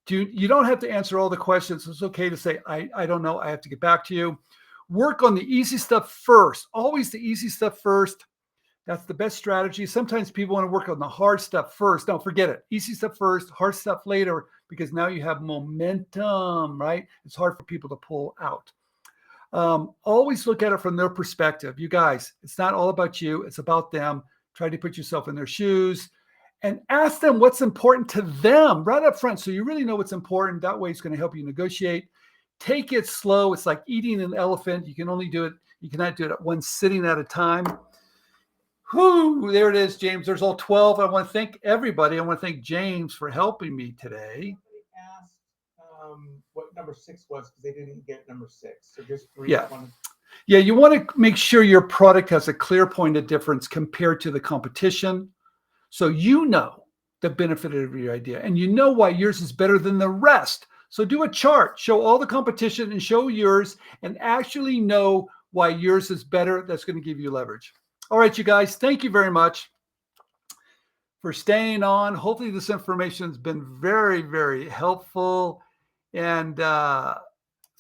You don't have to answer all the questions. It's okay to say, I don't know. I have to get back to you. Work on the easy stuff first. Always the easy stuff first. That's the best strategy. Sometimes people want to work on the hard stuff first. Don't forget it. Easy stuff first, hard stuff later, because now you have momentum, right? It's hard for people to pull out. Always look at it from their perspective. You guys, it's not all about you. It's about them. Try to put yourself in their shoes and ask them what's important to them right up front. So you really know what's important. That way it's going to help you negotiate. Take it slow. It's like eating an elephant. You can only do it. You cannot do it at one sitting at a time. Whoo, there it is, James. There's all 12. I want to thank everybody. I want to thank James for helping me today.
Somebody asked what number 6 was because they didn't get number 6. So just read
Yeah.
one.
Yeah, you want to make sure your product has a clear point of difference compared to the competition. So you know the benefit of your idea and you know why yours is better than the rest. So do a chart, show all the competition and show yours and actually know why yours is better. That's going to give you leverage. All right, you guys, thank you very much for staying on. Hopefully this information has been very, very helpful. And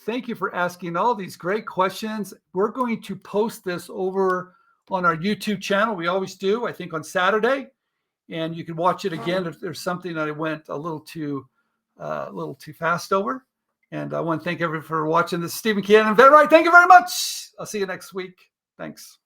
thank you for asking all these great questions. We're going to post this over on our YouTube channel. We always do, I think on Saturday. And you can watch it again if there's something that I went a little too fast over. And I want to thank everyone for watching this. Stephen Cannon, InventRight. Thank you very much. I'll see you next week. Thanks.